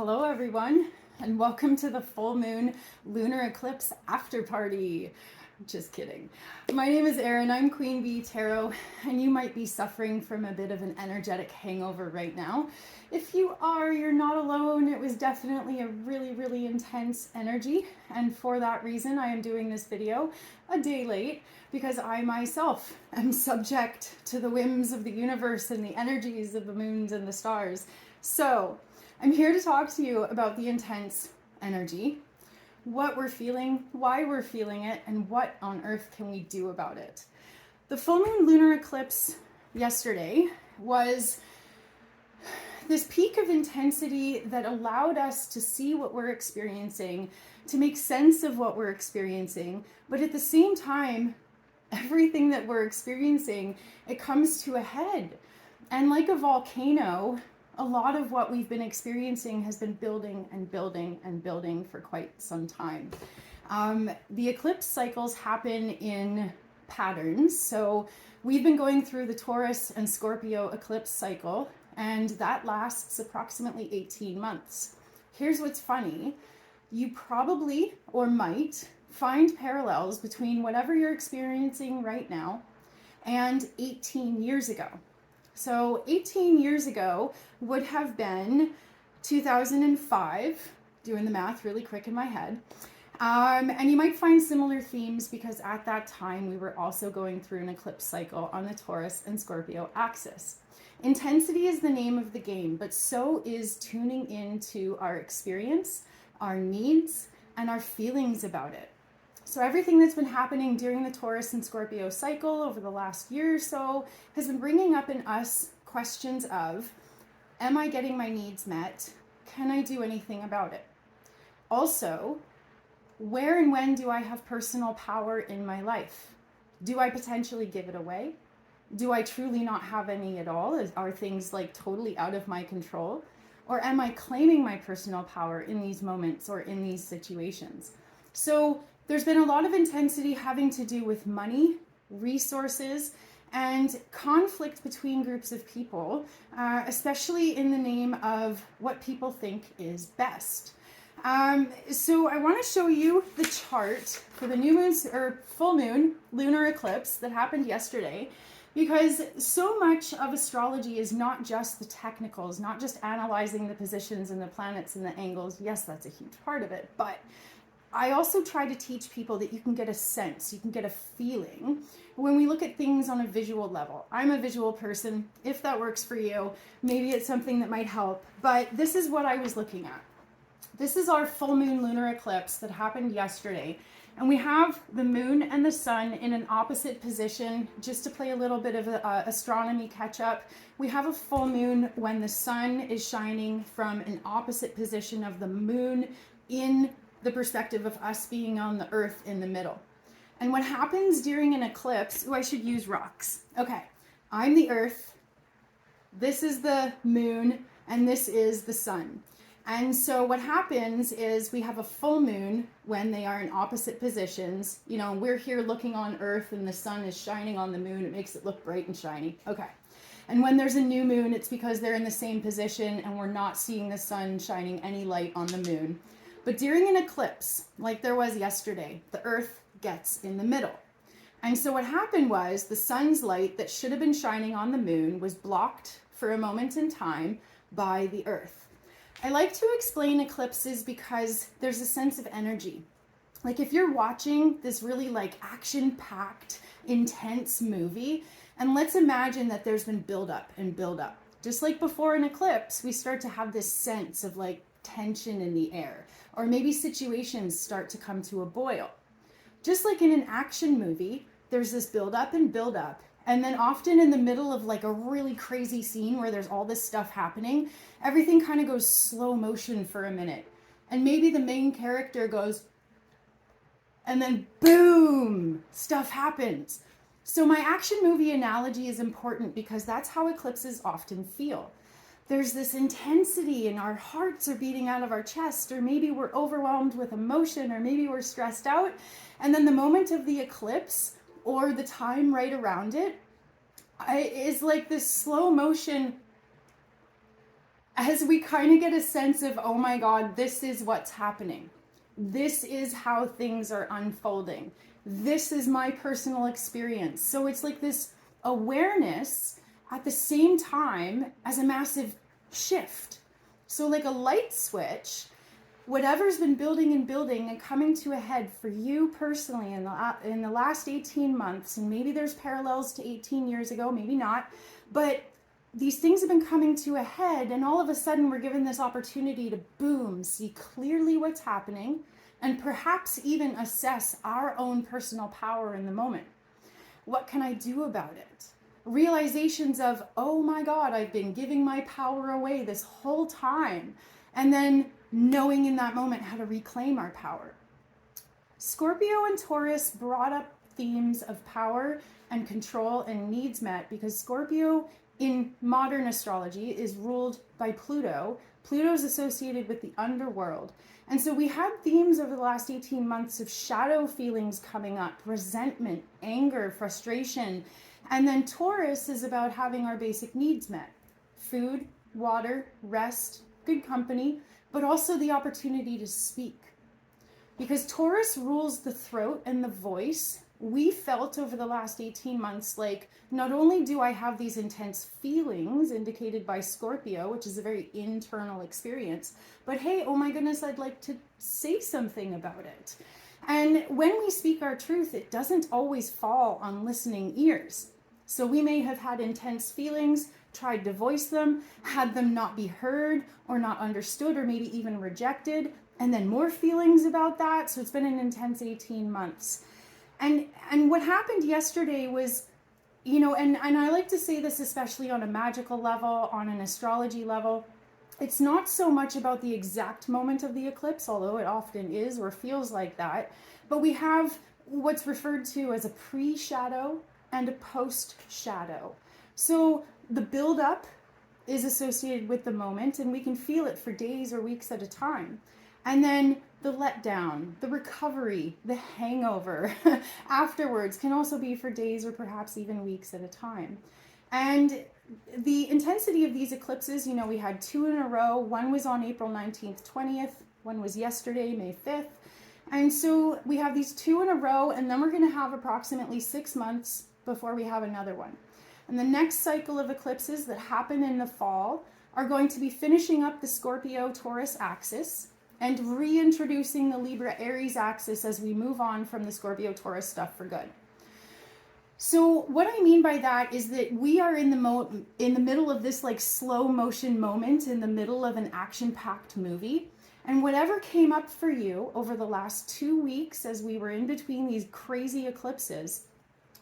Hello everyone, and welcome to the full moon lunar eclipse after party. Just kidding. My name is Erin, I'm QueenBeeTarot, and you might be suffering from a bit of an energetic hangover right now. If you are, you're not alone. It was definitely a really intense energy, and for that reason I am doing this video a day late because I myself am subject to the whims of the universe and the energies of the moons and the stars. So I'm here to talk to you about the intense energy, what we're feeling, why we're feeling it, and what on earth can we do about it. The full moon lunar eclipse yesterday was this peak of intensity that allowed us to see what we're experiencing, to make sense of what we're experiencing, but at the same time, everything that we're experiencing, it comes to a head. And like a volcano, a lot of what we've been experiencing has been building and building and building for quite some time. The eclipse cycles happen in patterns. So we've been going through the Taurus and Scorpio eclipse cycle, and that lasts approximately 18 months. Here's what's funny. You probably or might find parallels between whatever you're experiencing right now and 18 years ago. So 18 years ago would have been 2005, doing the math really quick in my head. And you might find similar themes because at that time we were also going through an eclipse cycle on the Taurus and Scorpio axis. Intensity is the name of the game, but so is tuning into our experience, our needs, and our feelings about it. So everything that's been happening during the Taurus and Scorpio cycle over the last year or so has been bringing up in us questions of, am I getting my needs met? Can I do anything about it? Also, where and when do I have personal power in my life? Do I potentially give it away? Do I truly not have any at all? Are things like totally out of my control? Or am I claiming my personal power in these moments or in these situations? So there's been a lot of intensity having to do with money, resources, and conflict between groups of people, especially in the name of what people think is best. So I want to show you the chart for the new moon or full moon lunar eclipse that happened yesterday, because so much of astrology is not just the technicals, not just analyzing the positions and the planets and the angles. Yes, that's a huge part of it, but I also try to teach people that you can get a sense, you can get a feeling when we look at things on a visual level. I'm a visual person. If that works for you, maybe it's something that might help. But this is what I was looking at. This is our full moon lunar eclipse that happened yesterday. And we have the moon and the sun in an opposite position. Just to play a little bit of astronomy catch up, we have a full moon when the sun is shining from an opposite position of the moon in the perspective of us being on the earth in the middle. And what happens during an eclipse, I should use rocks. Okay, I'm the earth, this is the moon, and this is the sun. And so what happens is we have a full moon when they are in opposite positions. You know, we're here looking on earth and the sun is shining on the moon. It makes it look bright and shiny. Okay. And when there's a new moon, it's because they're in the same position and we're not seeing the sun shining any light on the moon. But during an eclipse, like there was yesterday, the earth gets in the middle. And so what happened was the sun's light that should have been shining on the moon was blocked for a moment in time by the earth. I like to explain eclipses because there's a sense of energy. Like if you're watching this really like action-packed, intense movie, and let's imagine that there's been build up and build up. Just like before an eclipse, we start to have this sense of like tension in the air, or maybe situations start to come to a boil. Just like in an action movie, there's this build up, and then often in the middle of like a really crazy scene where there's all this stuff happening, everything kind of goes slow motion for a minute. And maybe the main character goes, and then boom, stuff happens. So my action movie analogy is important because that's how eclipses often feel. There's this intensity and our hearts are beating out of our chest, or maybe we're overwhelmed with emotion, or maybe we're stressed out. And then the moment of the eclipse or the time right around it is like this slow motion as we kind of get a sense of, oh my God, this is what's happening. This is how things are unfolding. This is my personal experience. So it's like this awareness at the same time as a massive shift. So like a light switch, whatever's been building and coming to a head for you personally in the last 18 months, and maybe there's parallels to 18 years ago, maybe not, but these things have been coming to a head, and all of a sudden we're given this opportunity to boom, see clearly what's happening, and perhaps even assess our own personal power in the moment. What can I do about it? Realizations of, oh my God, I've been giving my power away this whole time. And then knowing in that moment how to reclaim our power. Scorpio and Taurus brought up themes of power and control and needs met because Scorpio in modern astrology is ruled by Pluto. Pluto is associated with the underworld. And so we had themes over the last 18 months of shadow feelings coming up, resentment, anger, frustration. And then Taurus is about having our basic needs met. Food, water, rest, good company, but also the opportunity to speak. Because Taurus rules the throat and the voice, we felt over the last 18 months like, not only do I have these intense feelings indicated by Scorpio, which is a very internal experience, but hey, oh my goodness, I'd like to say something about it. And when we speak our truth, it doesn't always fall on listening ears. So we may have had intense feelings, tried to voice them, had them not be heard or not understood or maybe even rejected, and then more feelings about that. So it's been an intense 18 months. And what happened yesterday was, and I like to say this especially on a magical level, on an astrology level, it's not so much about the exact moment of the eclipse, although it often is or feels like that, but we have what's referred to as a pre-shadow and a post-shadow. So the build-up is associated with the moment, and we can feel it for days or weeks at a time. And then the letdown, the recovery, the hangover afterwards can also be for days or perhaps even weeks at a time. And the intensity of these eclipses, we had 2 in a row. One was on April 19th, 20th. One was yesterday, May 5th. And so we have these 2 in a row, and then we're going to have approximately 6 months before we have another one. And the next cycle of eclipses that happen in the fall are going to be finishing up the Scorpio-Taurus axis and reintroducing the Libra-Aries axis as we move on from the Scorpio-Taurus stuff for good. So what I mean by that is that we are in the middle of this like slow motion moment in the middle of an action-packed movie. And whatever came up for you over the last 2 weeks as we were in between these crazy eclipses,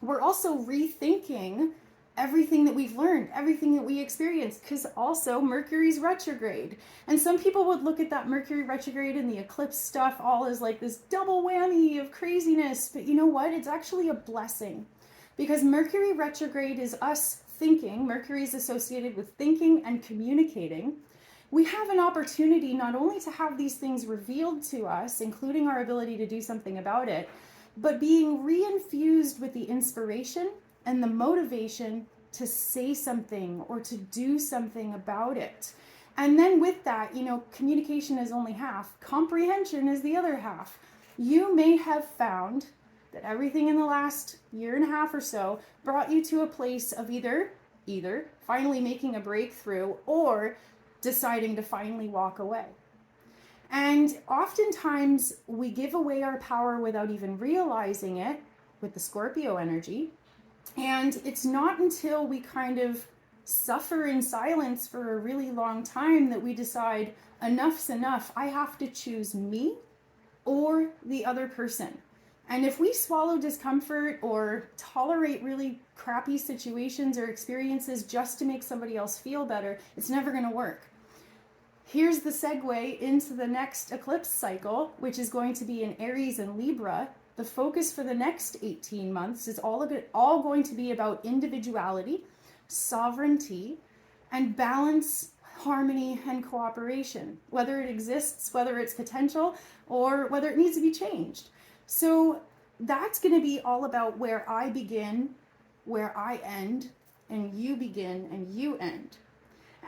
we're also rethinking everything that we've learned, everything that we experienced, because also Mercury's retrograde. And some people would look at that Mercury retrograde and the eclipse stuff all as like this double whammy of craziness. But you know what? It's actually a blessing, because Mercury retrograde is us thinking. Mercury is associated with thinking and communicating. We have an opportunity not only to have these things revealed to us, including our ability to do something about it, but being reinfused with the inspiration and the motivation to say something or to do something about it. And then with that, communication is only half, comprehension is the other half. You may have found that everything in the last year and a half or so brought you to a place of either finally making a breakthrough or deciding to finally walk away. And oftentimes we give away our power without even realizing it with the Scorpio energy. And it's not until we kind of suffer in silence for a really long time that we decide enough's enough. I have to choose me or the other person. And if we swallow discomfort or tolerate really crappy situations or experiences just to make somebody else feel better, it's never going to work. Here's the segue into the next eclipse cycle, which is going to be in Aries and Libra. The focus for the next 18 months is all going to be about individuality, sovereignty, and balance, harmony, and cooperation, whether it exists, whether it's potential, or whether it needs to be changed. So that's going to be all about where I begin, where I end, and you begin and you end.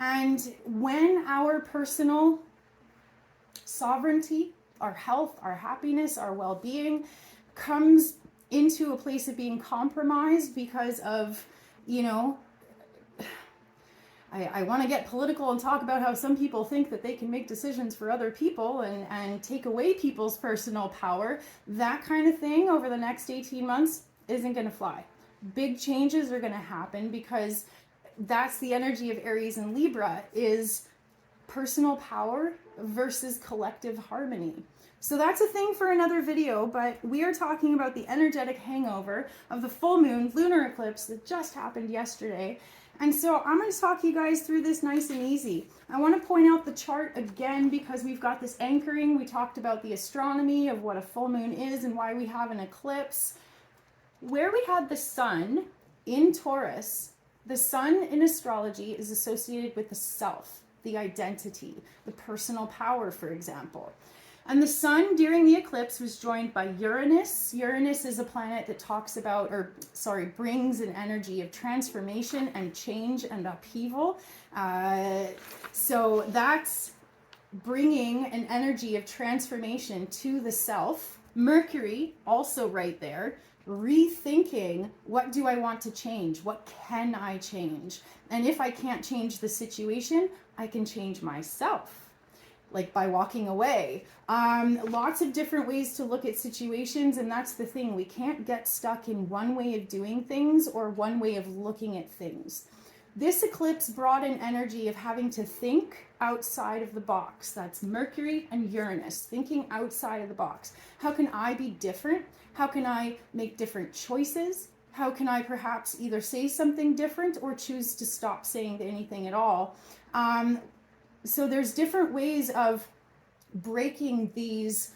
And when our personal sovereignty, our health, our happiness, our well-being comes into a place of being compromised because of, you know, I want to get political and talk about how some people think that they can make decisions for other people and take away people's personal power. That kind of thing over the next 18 months isn't going to fly. Big changes are going to happen because that's the energy of Aries and Libra, is personal power versus collective harmony. So that's a thing for another video, but we are talking about the energetic hangover of the full moon lunar eclipse that just happened yesterday. And so I'm going to talk you guys through this nice and easy. I want to point out the chart again because we've got this anchoring. We talked about the astronomy of what a full moon is and why we have an eclipse. Where we had the sun in Taurus, the sun in astrology is associated with the self, the identity, the personal power, for example. And the sun during the eclipse was joined by Uranus. Uranus is a planet that talks about, brings an energy of transformation and change and upheaval. So that's bringing an energy of transformation to the self. Mercury, also right there, rethinking, what do I want to change? What can I change? And if I can't change the situation, I can change myself, like by walking away. Lots of different ways to look at situations, and that's the thing. We can't get stuck in one way of doing things or one way of looking at things. This eclipse brought an energy of having to think outside of the box. That's Mercury and Uranus, thinking outside of the box. How can I be different? How can I make different choices? How can I perhaps either say something different or choose to stop saying anything at all? So there's different ways of breaking these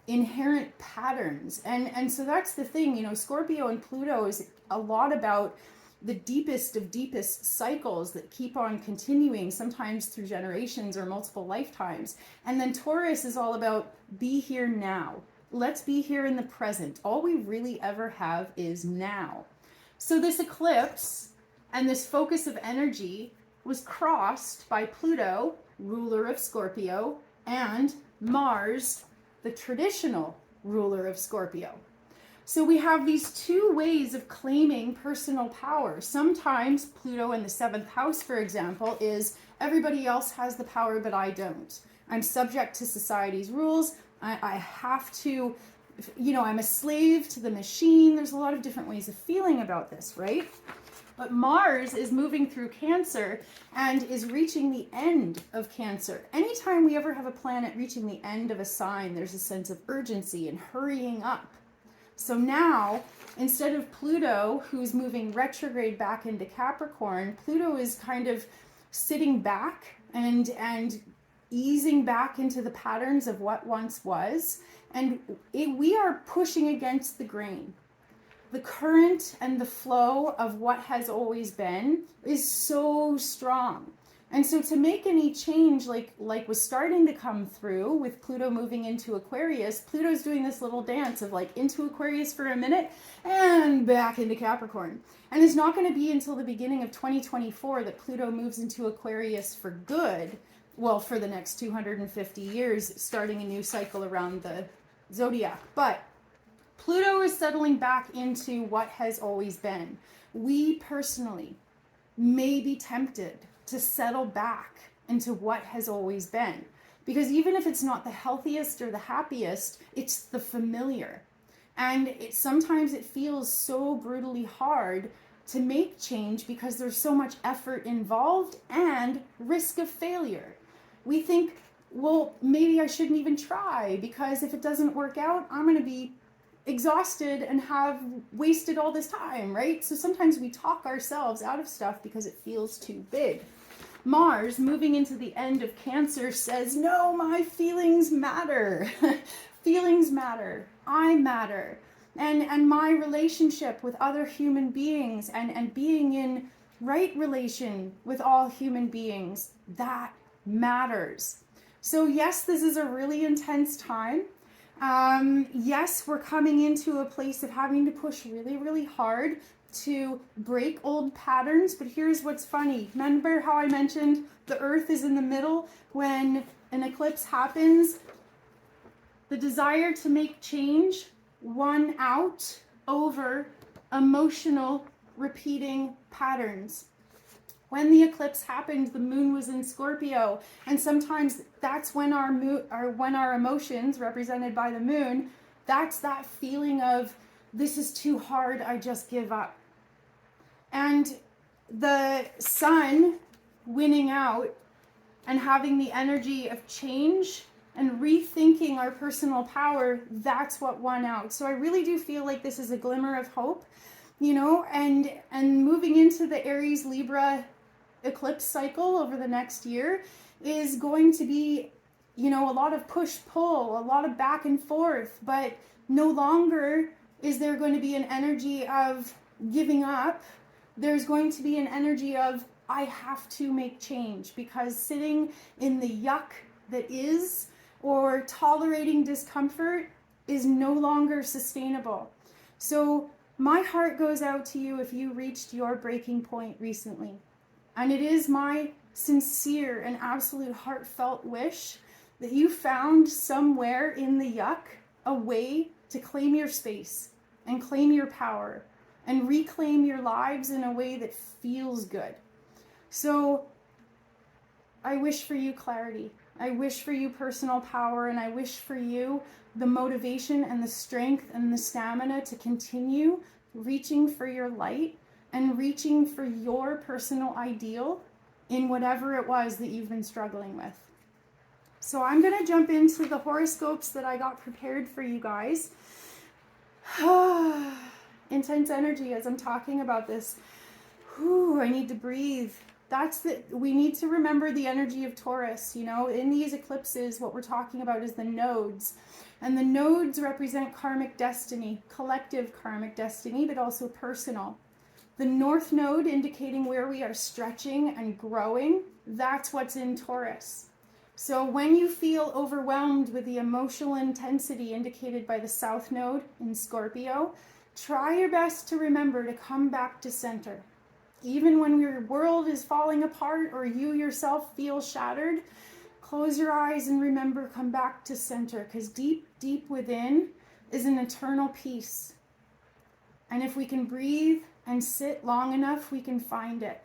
inherent patterns. And so that's the thing, you know, Scorpio and Pluto is a lot about the deepest of deepest cycles that keep on continuing, sometimes through generations or multiple lifetimes. And then Taurus is all about be here now. Let's be here in the present. All we really ever have is now. So this eclipse and this focus of energy was crossed by Pluto, ruler of Scorpio, and Mars, the traditional ruler of Scorpio. So we have these two ways of claiming personal power. Sometimes Pluto in the 7th house, for example, is everybody else has the power, but I don't. I'm subject to society's rules. I have to, you know, I'm a slave to the machine. There's a lot of different ways of feeling about this, right? But Mars is moving through Cancer and is reaching the end of Cancer. Anytime we ever have a planet reaching the end of a sign, there's a sense of urgency and hurrying up. So now, instead of Pluto, who's moving retrograde back into Capricorn, Pluto is kind of sitting back and easing back into the patterns of what once was. And we are pushing against the grain. The current and the flow of what has always been is so strong. And so to make any change, like was starting to come through with Pluto moving into Aquarius, Pluto's doing this little dance of like into Aquarius for a minute and back into Capricorn. And it's not going to be until the beginning of 2024 that Pluto moves into Aquarius for good. Well, for the next 250 years, starting a new cycle around the zodiac. But Pluto is settling back into what has always been. We personally may be tempted to settle back into what has always been. Because even if it's not the healthiest or the happiest, it's the familiar. And sometimes it feels so brutally hard to make change because there's so much effort involved and risk of failure. We think, well, maybe I shouldn't even try because if it doesn't work out, I'm going to be exhausted and have wasted all this time, right? So sometimes we talk ourselves out of stuff because it feels too big. Mars, moving into the end of Cancer, says, no, my feelings matter. Feelings matter. I matter. And my relationship with other human beings and being in right relation with all human beings, that matters. So yes, this is a really intense time. Yes, we're coming into a place of having to push really, really hard to break old patterns. But here's what's funny. Remember how I mentioned the earth is in the middle when an eclipse happens? The desire to make change won out over emotional repeating patterns. When the eclipse happened, the moon was in Scorpio, and sometimes that's when our emotions, represented by the moon, that's that feeling of, this is too hard, I just give up. And the sun winning out and having the energy of change and rethinking our personal power, that's what won out. So I really do feel like this is a glimmer of hope, you know, and moving into the Aries Libra eclipse cycle over the next year is going to be, you know, a lot of push-pull, a lot of back and forth, but no longer is there going to be an energy of giving up. There's going to be an energy of, I have to make change, because sitting in the yuck that is, or tolerating discomfort, is no longer sustainable. So my heart goes out to you if you reached your breaking point recently. And it is my sincere and absolute heartfelt wish that you found somewhere in the yuck a way to claim your space and claim your power and reclaim your lives in a way that feels good. So I wish for you clarity. I wish for you personal power, and I wish for you the motivation and the strength and the stamina to continue reaching for your light and reaching for your personal ideal in whatever it was that you've been struggling with. So I'm going to jump into the horoscopes that I got prepared for you guys. Intense energy as I'm talking about this. I need to breathe. We need to remember the energy of Taurus. You know, in these eclipses, what we're talking about is the nodes. And the nodes represent karmic destiny, collective karmic destiny, but also personal. The north node indicating where we are stretching and growing, that's what's in Taurus. So when you feel overwhelmed with the emotional intensity indicated by the south node in Scorpio, try your best to remember to come back to center. Even when your world is falling apart or you yourself feel shattered, close your eyes and remember, come back to center, because deep, deep within is an eternal peace. And if we can breathe and sit long enough, we can find it.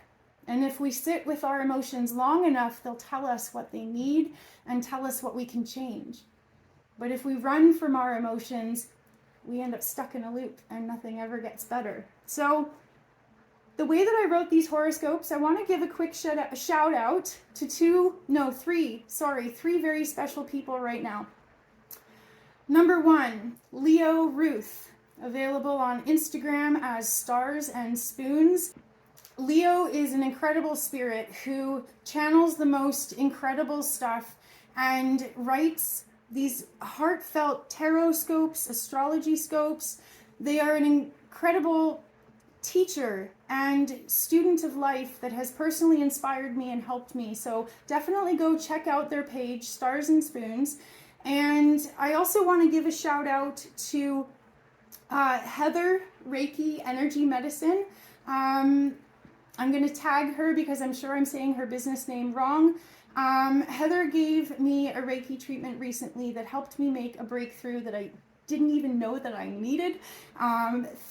And if we sit with our emotions long enough, they'll tell us what they need and tell us what we can change. But if we run from our emotions, we end up stuck in a loop and nothing ever gets better. So the way that I wrote these horoscopes, I want to give a quick shout out to three very special people right now. Number one, Leo Ruth, available on Instagram as Stars and Spoons. Leo is an incredible spirit who channels the most incredible stuff and writes these heartfelt tarot scopes, astrology scopes. They are an incredible teacher and student of life that has personally inspired me and helped me. So definitely go check out their page, Stars and Spoons. And I also want to give a shout out to Heather, Reiki Energy Medicine. I'm going to tag her because I'm sure I'm saying her business name wrong. Heather gave me a Reiki treatment recently that helped me make a breakthrough that I didn't even know that I needed.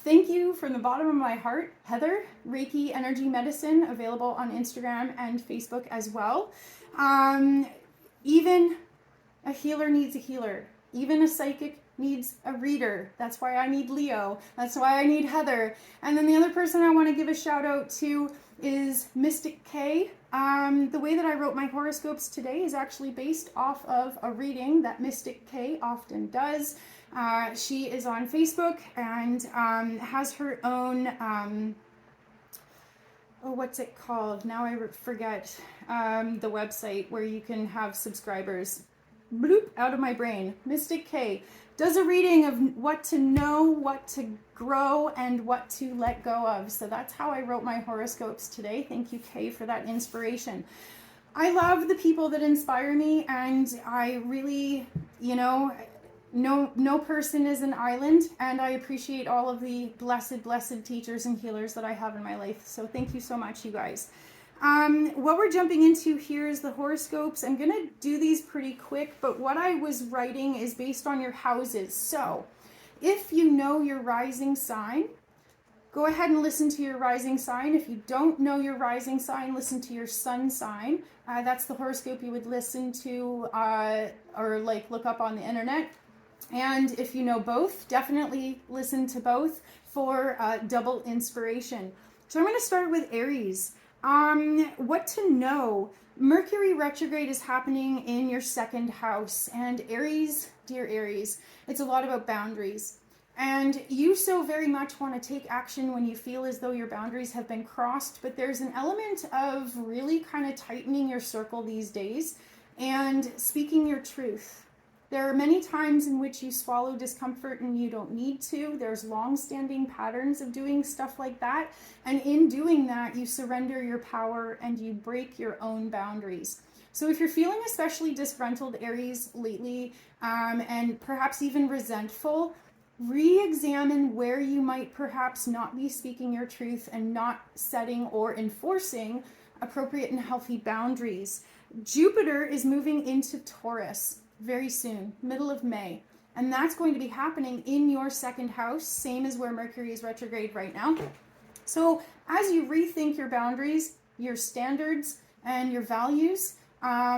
Thank you from the bottom of my heart, Heather. Reiki Energy Medicine, available on Instagram and Facebook as well. Even a healer needs a healer. Even a psychic needs a reader. That's why I need Leo. That's why I need Heather. And then the other person I want to give a shout out to is Mystic K. The way that I wrote my horoscopes today is actually based off of a reading that Mystic K often does. She is on Facebook and has her own, what's it called? Now I forget the website where you can have subscribers. Bloop, out of my brain. Mystic K does a reading of what to know, what to grow, and what to let go of. So that's how I wrote my horoscopes today. Thank you, Kay, for that inspiration. I love the people that inspire me, and I really, No person is an island, and I appreciate all of the blessed teachers and healers that I have in my life. So thank you so much, you guys. What we're jumping into here is the horoscopes. I'm going to do these pretty quick, but what I was writing is based on your houses. So if you know your rising sign, go ahead and listen to your rising sign. If you don't know your rising sign, listen to your sun sign. That's the horoscope you would listen to or like look up on the internet. And if you know both, definitely listen to both for double inspiration. So I'm going to start with Aries. What to know. Mercury retrograde is happening in your second house. And Aries, dear Aries, it's a lot about boundaries. And you so very much want to take action when you feel as though your boundaries have been crossed. But there's an element of really kind of tightening your circle these days and speaking your truth. There are many times in which you swallow discomfort and you don't need to. There's long-standing patterns of doing stuff like that. And in doing that, you surrender your power and you break your own boundaries. So if you're feeling especially disgruntled, Aries, lately, and perhaps even resentful, re-examine where you might perhaps not be speaking your truth and not setting or enforcing appropriate and healthy boundaries. Jupiter is moving into Taurus very soon, middle of May. And that's going to be happening in your second house, same as where Mercury is retrograde right now. So as you rethink your boundaries, your standards, and your values,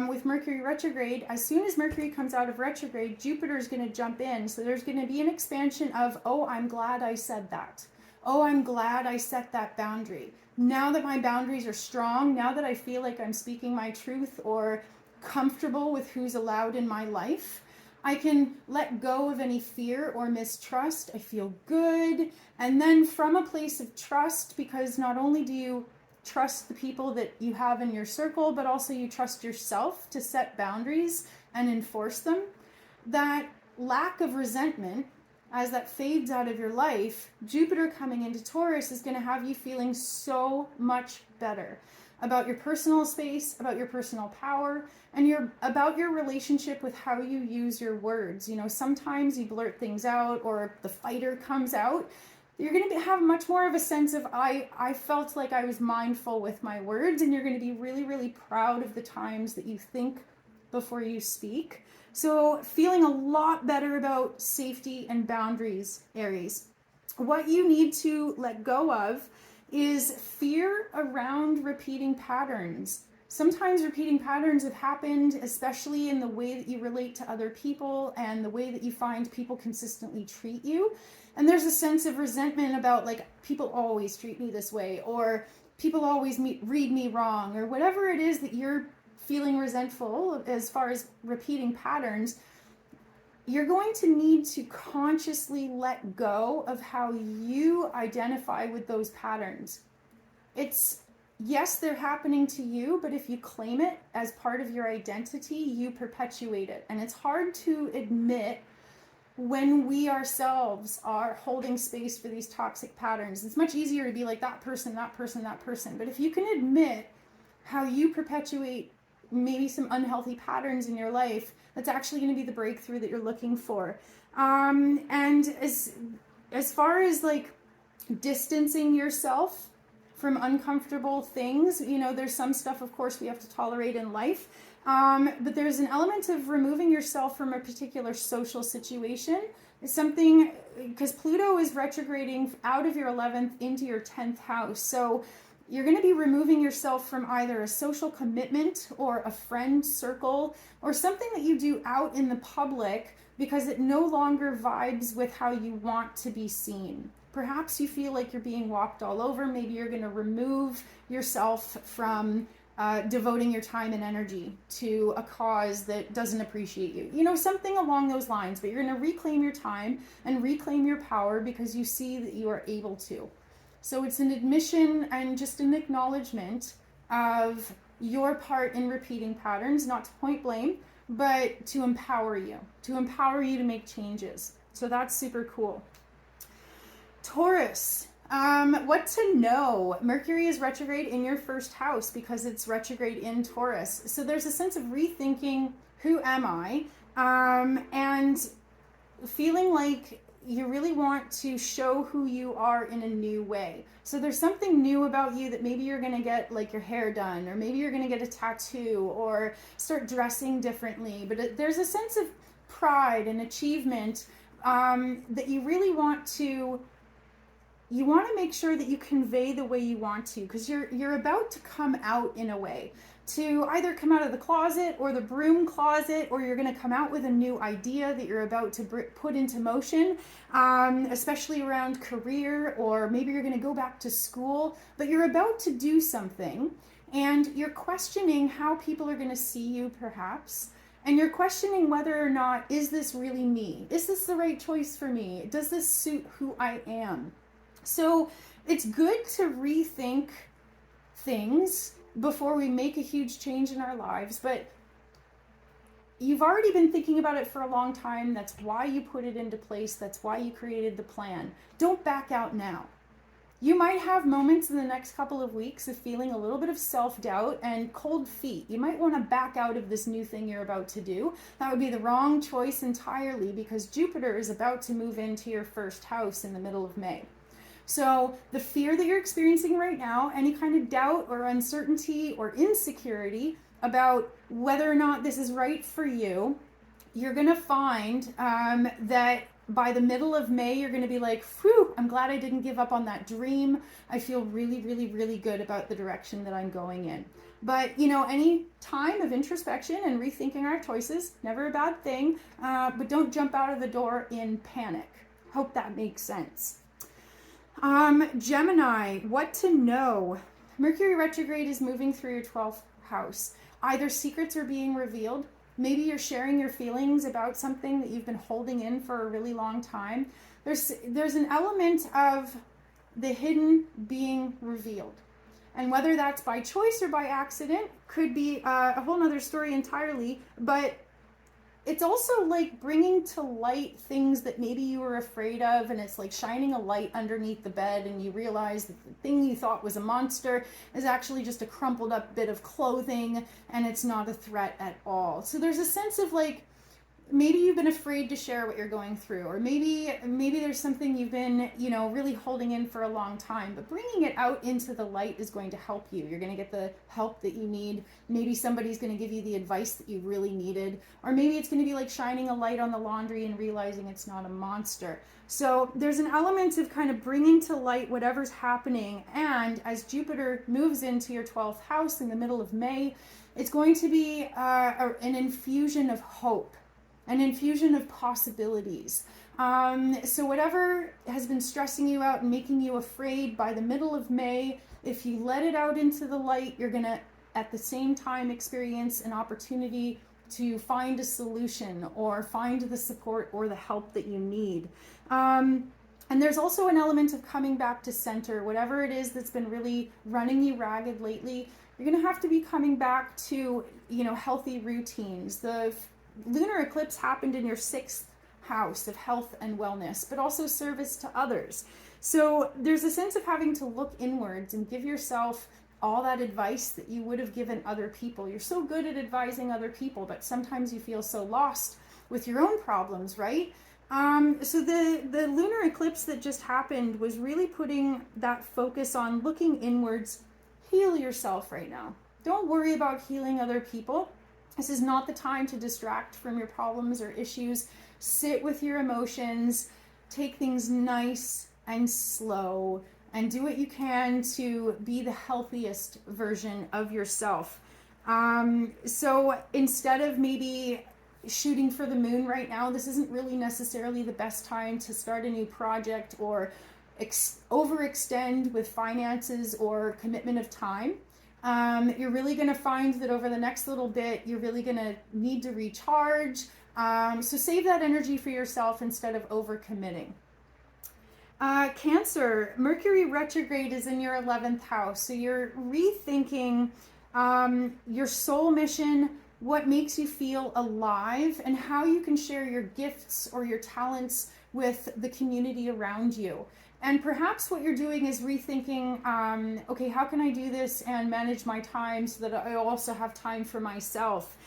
with Mercury retrograde, as soon as Mercury comes out of retrograde, Jupiter is going to jump in. So there's going to be an expansion of, oh, I'm glad I said that. Oh, I'm glad I set that boundary. Now that my boundaries are strong, now that I feel like I'm speaking my truth or comfortable with who's allowed in my life, I can let go of any fear or mistrust. I feel good. And then from a place of trust, because not only do you trust the people that you have in your circle, but also you trust yourself to set boundaries and enforce them, that lack of resentment, as that fades out of your life, Jupiter coming into Taurus is going to have you feeling so much better about your personal space, about your personal power, and about your relationship with how you use your words. You know, sometimes you blurt things out or the fighter comes out. You're going to have much more of a sense of, I felt like I was mindful with my words, and you're going to be really, really proud of the times that you think before you speak. So feeling a lot better about safety and boundaries, Aries. What you need to let go of is fear around repeating patterns. Sometimes repeating patterns have happened, especially in the way that you relate to other people and the way that you find people consistently treat you. And there's a sense of resentment about, like, people always treat me this way, or people always read me wrong, or whatever it is that you're feeling resentful as far as repeating patterns. You're going to need to consciously let go of how you identify with those patterns. Yes, they're happening to you, but if you claim it as part of your identity, you perpetuate it. And it's hard to admit when we ourselves are holding space for these toxic patterns. It's much easier to be like that person, that person, that person. But if you can admit how you perpetuate maybe some unhealthy patterns in your life, that's actually going to be the breakthrough that you're looking for. And as far as like distancing yourself from uncomfortable things, you know, there's some stuff, of course, we have to tolerate in life. But there's an element of removing yourself from a particular social situation. It's something, because Pluto is retrograding out of your 11th into your 10th house. So you're going to be removing yourself from either a social commitment or a friend circle or something that you do out in the public because it no longer vibes with how you want to be seen. Perhaps you feel like you're being walked all over. Maybe you're going to remove yourself from devoting your time and energy to a cause that doesn't appreciate you. You know, something along those lines, but you're going to reclaim your time and reclaim your power because you see that you are able to. So it's an admission and just an acknowledgement of your part in repeating patterns, not to point blame, but to empower you to make changes. So that's super cool. Taurus, what to know? Mercury is retrograde in your first house because it's retrograde in Taurus. So there's a sense of rethinking, who am I? And feeling like you really want to show who you are in a new way. So there's something new about you that maybe you're going to get like your hair done, or maybe you're going to get a tattoo or start dressing differently. But there's a sense of pride and achievement that you really want to make sure that you convey the way you want to, because you're about to come out in a way, to either come out of the closet or the broom closet, or you're going to come out with a new idea that you're about to put into motion, especially around career, or maybe you're going to go back to school, but you're about to do something and you're questioning how people are going to see you perhaps, and you're questioning whether or not, is this really me? Is this the right choice for me? Does this suit who I am? So it's good to rethink things before we make a huge change in our lives, but you've already been thinking about it for a long time. That's why you put it into place. That's why you created the plan. Don't back out now. You might have moments in the next couple of weeks of feeling a little bit of self-doubt and cold feet. You might want to back out of this new thing you're about to do. That would be the wrong choice entirely, because Jupiter is about to move into your first house in the middle of May. So the fear that you're experiencing right now, any kind of doubt or uncertainty or insecurity about whether or not this is right for you, you're going to find that by the middle of May, you're going to be like, whew, I'm glad I didn't give up on that dream. I feel really, really, really good about the direction that I'm going in. But, you know, any time of introspection and rethinking our choices, never a bad thing, but don't jump out of the door in panic. Hope that makes sense. Gemini, what to know. Mercury retrograde is moving through your 12th house. Either secrets are being revealed. Maybe you're sharing your feelings about something that you've been holding in for a really long time. There's an element of the hidden being revealed. And whether that's by choice or by accident could be a whole nother story entirely, but it's also like bringing to light things that maybe you were afraid of, and it's like shining a light underneath the bed, and you realize that the thing you thought was a monster is actually just a crumpled up bit of clothing, and it's not a threat at all. So there's a sense of like, maybe you've been afraid to share what you're going through, or maybe there's something you've been, you know, really holding in for a long time, but bringing it out into the light is going to help you. You're going to get the help that you need. Maybe somebody's going to give you the advice that you really needed, or maybe it's going to be like shining a light on the laundry and realizing it's not a monster. So there's an element of kind of bringing to light whatever's happening, and as Jupiter moves into your 12th house in the middle of May, it's going to be an infusion of hope, an infusion of possibilities. So whatever has been stressing you out and making you afraid, by the middle of May, if you let it out into the light, you're gonna at the same time experience an opportunity to find a solution or find the support or the help that you need. And there's also an element of coming back to center. Whatever it is that's been really running you ragged lately, you're gonna have to be coming back to, you know, healthy routines. The lunar eclipse happened in your 6th house of health and wellness, but also service to others. So there's a sense of having to look inwards and give yourself all that advice that you would have given other people. You're so good at advising other people, but sometimes you feel so lost with your own problems, right? So the lunar eclipse that just happened was really putting that focus on looking inwards. Heal yourself right now. Don't worry about healing other people. This is not the time to distract from your problems or issues. Sit with your emotions, take things nice and slow, and do what you can to be the healthiest version of yourself. So instead of maybe shooting for the moon right now, this isn't really necessarily the best time to start a new project or overextend with finances or commitment of time. You're really going to find that over the next little bit, you're really going to need to recharge. So save that energy for yourself instead of overcommitting. Cancer, Mercury retrograde is in your 11th house. So you're rethinking your soul mission, what makes you feel alive, and how you can share your gifts or your talents with the community around you. And perhaps what you're doing is rethinking, okay, how can I do this and manage my time so that I also have time for myself?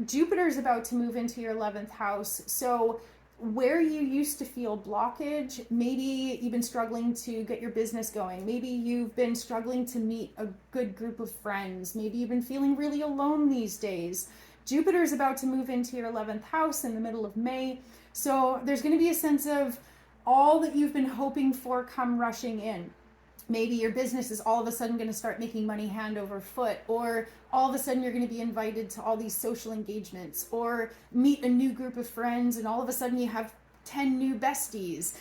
Jupiter is about to move into your 11th house. So where you used to feel blockage. Maybe you've been struggling to get your business going. Maybe you've been struggling to meet a good group of friends. Maybe you've been feeling really alone these days. Jupiter is about to move into your 11th house in the middle of May. So there's going to be a sense of all that you've been hoping for come rushing in. Maybe your business is all of a sudden going to start making money hand over foot, or all of a sudden you're going to be invited to all these social engagements, or meet a new group of friends and all of a sudden you have 10 new besties.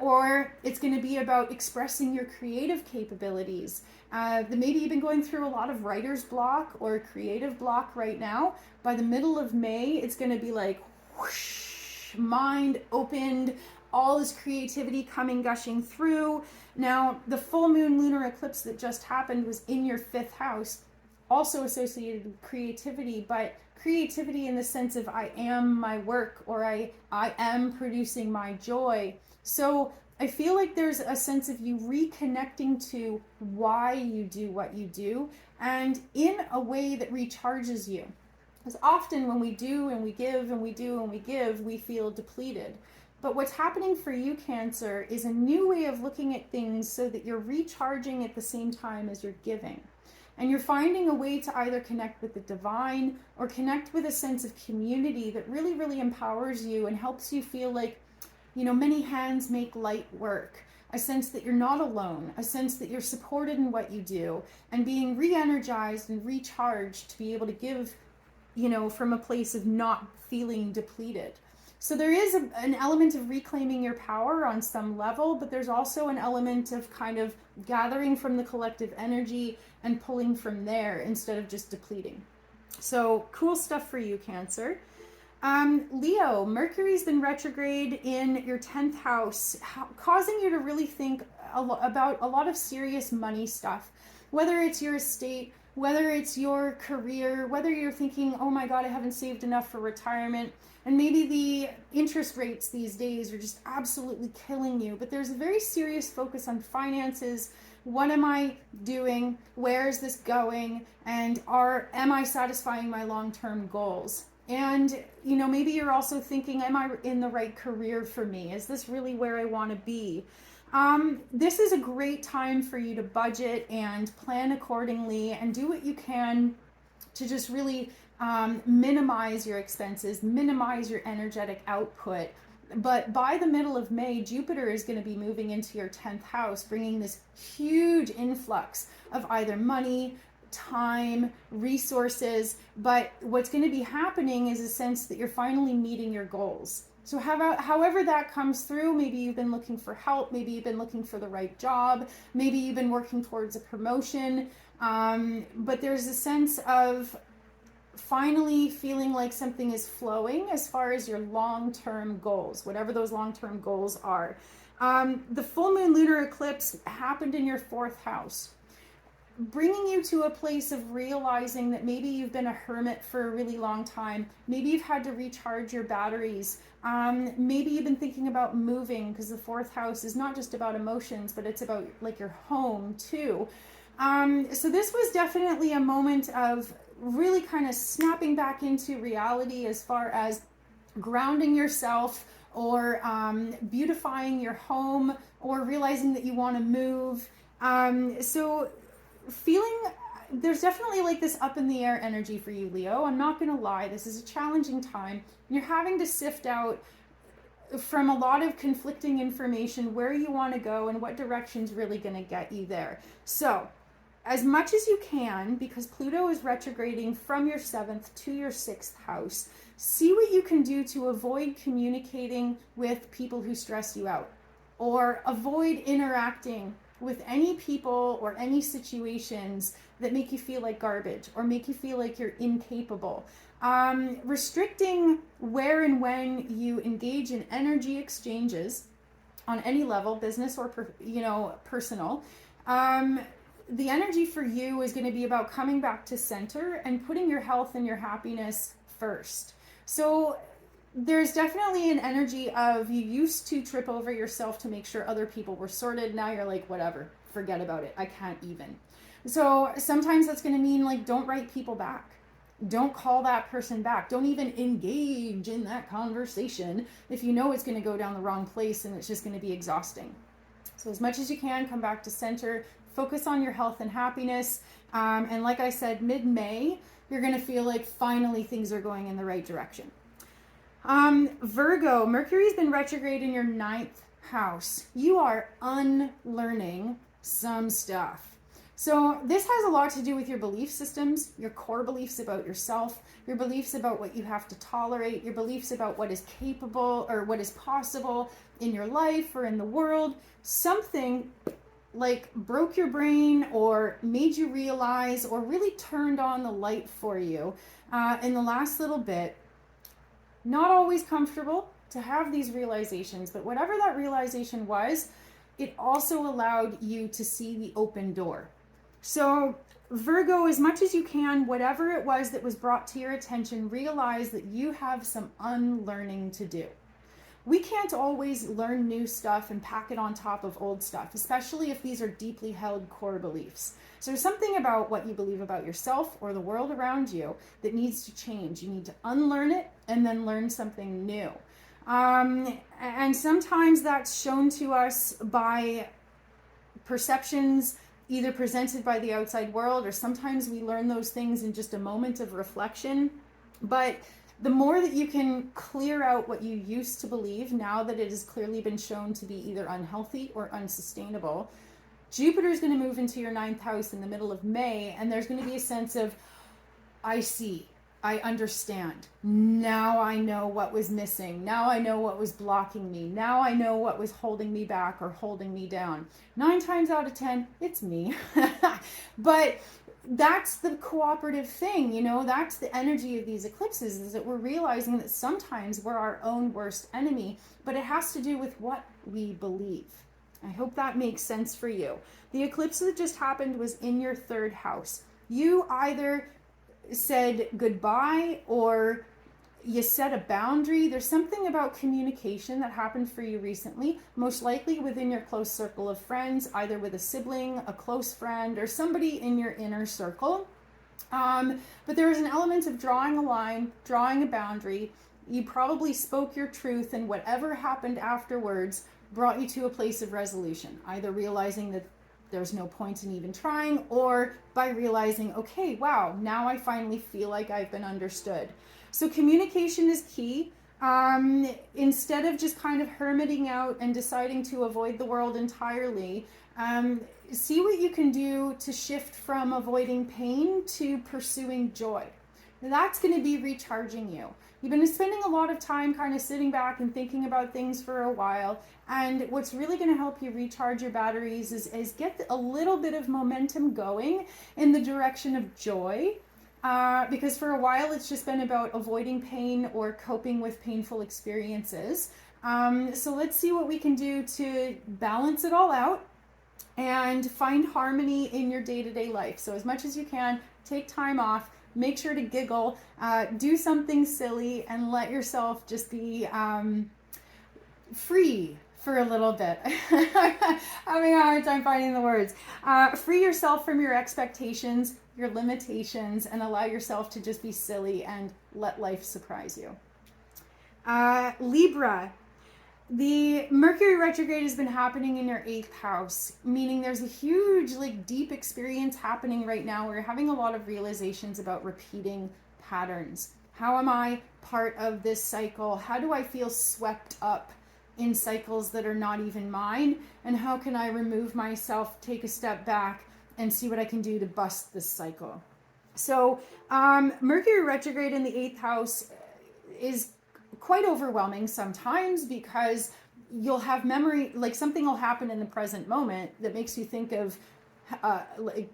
Or it's going to be about expressing your creative capabilities. Maybe you've been going through a lot of writer's block or creative block right now. By the middle of May, it's going to be like whoosh, mind opened, all this creativity coming gushing through. Now, the full moon lunar eclipse that just happened was in your 5th house, also associated with creativity, but creativity in the sense of I am my work, or I am producing my joy. So I feel like there's a sense of you reconnecting to why you do what you do, and in a way that recharges you. Because often when we do and we give and we do and we give, we feel depleted. But what's happening for you, Cancer, is a new way of looking at things so that you're recharging at the same time as you're giving. And you're finding a way to either connect with the divine or connect with a sense of community that really, really empowers you and helps you feel like, you know, many hands make light work. A sense that you're not alone, a sense that you're supported in what you do, and being re-energized and recharged to be able to give, you know, from a place of not feeling depleted. So there is an element of reclaiming your power on some level, but there's also an element of kind of gathering from the collective energy and pulling from there instead of just depleting. So cool stuff for you, Cancer. Leo, Mercury's been retrograde in your 10th house, causing you to really think about a lot of serious money stuff, whether it's your estate, whether it's your career, whether you're thinking, oh my God, I haven't saved enough for retirement. And maybe the interest rates these days are just absolutely killing you. But there's a very serious focus on finances. What am I doing? Where is this going? And am I satisfying my long-term goals? And, you know, maybe you're also thinking, am I in the right career for me? Is this really where I want to be? This is a great time for you to budget and plan accordingly and do what you can to just really minimize your expenses, minimize your energetic output. But by the middle of May, Jupiter is going to be moving into your 10th house, bringing this huge influx of either money, time, resources. But what's going to be happening is a sense that you're finally meeting your goals. So however that comes through, maybe you've been looking for help, maybe you've been looking for the right job, maybe you've been working towards a promotion, but there's a sense of finally feeling like something is flowing as far as your long-term goals, whatever those long-term goals are. The full moon lunar eclipse happened in your 4th house, bringing you to a place of realizing that maybe you've been a hermit for a really long time. Maybe you've had to recharge your batteries. Maybe you've been thinking about moving, because the 4th house is not just about emotions, but it's about like your home too. So this was definitely a moment of really kind of snapping back into reality as far as grounding yourself, or beautifying your home, or realizing that you want to move. So feeling there's definitely like this up in the air energy for you, Leo. I'm not going to lie. This is a challenging time. You're having to sift out from a lot of conflicting information where you want to go and what direction's really going to get you there. So as much as you can, because Pluto is retrograding from your 7th to your 6th house, see what you can do to avoid communicating with people who stress you out, or avoid interacting with any people or any situations that make you feel like garbage or make you feel like you're incapable. Restricting where and when you engage in energy exchanges on any level, business or personal. The energy for you is going to be about coming back to center and putting your health and your happiness first. So there's definitely an energy of, you used to trip over yourself to make sure other people were sorted. Now you're like, whatever, forget about it. I can't even. So sometimes that's going to mean like, don't write people back. Don't call that person back. Don't even engage in that conversation if you know it's going to go down the wrong place and it's just going to be exhausting. So as much as you can, come back to center, focus on your health and happiness. And like I said, mid-May, you're going to feel like finally things are going in the right direction. Virgo, Mercury's been retrograde in your 9th house. You are unlearning some stuff. So this has a lot to do with your belief systems, your core beliefs about yourself, your beliefs about what you have to tolerate, your beliefs about what is capable or what is possible in your life or in the world. Something like broke your brain or made you realize or really turned on the light for you in the last little bit. Not always comfortable to have these realizations, but whatever that realization was, it also allowed you to see the open door. So Virgo, as much as you can, whatever it was that was brought to your attention, realize that you have some unlearning to do. We can't always learn new stuff and pack it on top of old stuff, especially if these are deeply held core beliefs. So there's something about what you believe about yourself or the world around you that needs to change. You need to unlearn it and then learn something new. And sometimes that's shown to us by perceptions either presented by the outside world, or sometimes we learn those things in just a moment of reflection. But the more that you can clear out what you used to believe, now that it has clearly been shown to be either unhealthy or unsustainable, Jupiter is going to move into your 9th house in the middle of May, and there's going to be a sense of, I see, I understand. Now I know what was missing. Now I know what was blocking me. Now I know what was holding me back or holding me down. 9 times out of 10, it's me. But that's the cooperative thing, you know, that's the energy of these eclipses, is that we're realizing that sometimes we're our own worst enemy, but it has to do with what we believe. I hope that makes sense for you. The eclipse that just happened was in your 3rd house. You either said goodbye or you set a boundary. There's something about communication that happened for you recently, most likely within your close circle of friends, either with a sibling, a close friend, or somebody in your inner circle. But there was an element of drawing a line, drawing a boundary. You probably spoke your truth, and whatever happened afterwards brought you to a place of resolution, either realizing that there's no point in even trying, or by realizing, okay, wow, now I finally feel like I've been understood. So communication is key. Instead of just kind of hermiting out and deciding to avoid the world entirely, see what you can do to shift from avoiding pain to pursuing joy. That's going to be recharging you. You've been spending a lot of time kind of sitting back and thinking about things for a while. And what's really going to help you recharge your batteries is get a little bit of momentum going in the direction of joy. Because for a while it's just been about avoiding pain or coping with painful experiences. So let's see what we can do to balance it all out and find harmony in your day-to-day life. So as much as you can, take time off, make sure to giggle, do something silly, and let yourself just be free for a little bit. Having a hard time finding the words. Free yourself from your expectations, your limitations, and allow yourself to just be silly and let life surprise you. Libra. The Mercury retrograde has been happening in your 8th house, meaning there's a huge, deep experience happening right now where you're having a lot of realizations about repeating patterns. How am I part of this cycle? How do I feel swept up in cycles that are not even mine? And how can I remove myself, take a step back, and see what I can do to bust this cycle? So Mercury retrograde in the 8th house is quite overwhelming sometimes, because you'll have memory, something will happen in the present moment that makes you think of,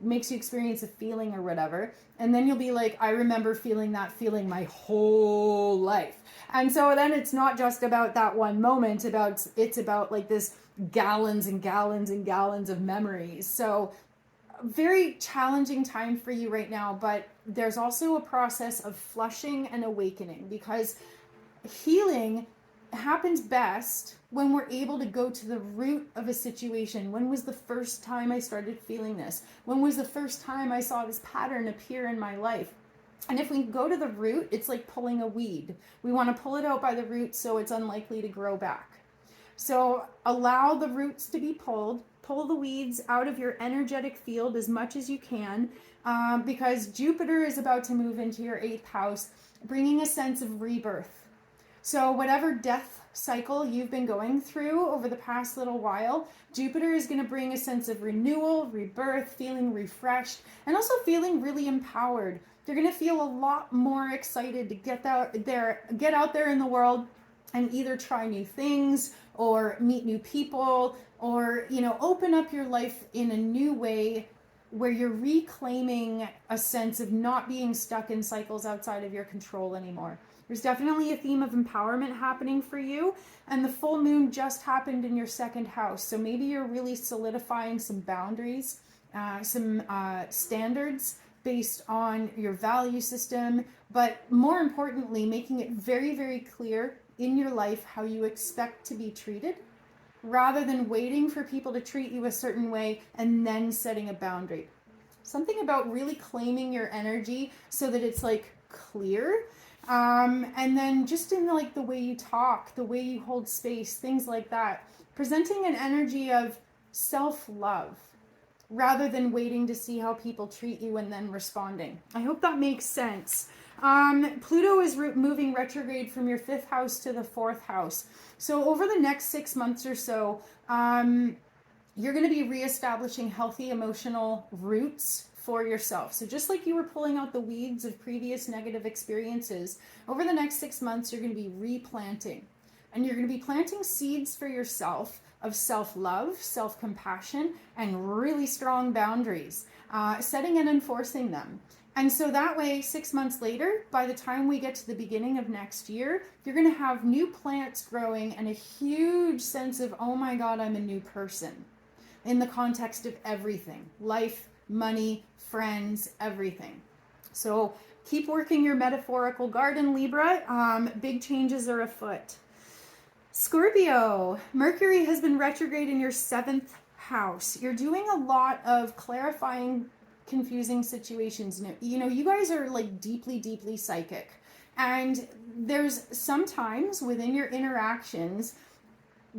makes you experience a feeling or whatever. And then you'll be like, I remember feeling that feeling my whole life. And so then it's not just about that one moment, it's about this gallons and gallons and gallons of memories. So very challenging time for you right now, but there's also a process of flushing and awakening, because healing happens best when we're able to go to the root of a situation. When was the first time I started feeling this? When was the first time I saw this pattern appear in my life? And if we go to the root, it's like pulling a weed. We want to pull it out by the root so it's unlikely to grow back. So allow the roots to be pulled. Pull the weeds out of your energetic field as much as you can, because Jupiter is about to move into your 8th house, bringing a sense of rebirth. So whatever death cycle you've been going through over the past little while, Jupiter is going to bring a sense of renewal, rebirth, feeling refreshed, and also feeling really empowered. You're going to feel a lot more excited to get out there in the world and either try new things or meet new people, or, you know, open up your life in a new way where you're reclaiming a sense of not being stuck in cycles outside of your control anymore. There's definitely a theme of empowerment happening for you, and the full moon just happened in your 2nd house. So maybe you're really solidifying some boundaries, some standards based on your value system, but more importantly, making it very, very clear in your life how you expect to be treated, rather than waiting for people to treat you a certain way and then setting a boundary. Something about really claiming your energy so that it's like clear, and then just in like the way you talk, the way you hold space, things like that, presenting an energy of self-love rather than waiting to see how people treat you and then responding. I hope that makes sense. Pluto is moving retrograde from your 5th house to the 4th house. So over the next 6 months or so, you're going to be reestablishing healthy emotional roots for yourself. So just like you were pulling out the weeds of previous negative experiences, over the next 6 months, you're going to be replanting. And you're going to be planting seeds for yourself of self-love, self-compassion, and really strong boundaries, setting and enforcing them. And so that way, 6 months later, by the time we get to the beginning of next year, you're going to have new plants growing and a huge sense of, oh my God, I'm a new person, in the context of everything: life, money, friends, everything. So keep working your metaphorical garden, Libra. Big changes are afoot. Scorpio, Mercury has been retrograde in your 7th house. You're doing a lot of clarifying confusing situations. You know, you guys are like deeply, deeply psychic. And there's sometimes within your interactions,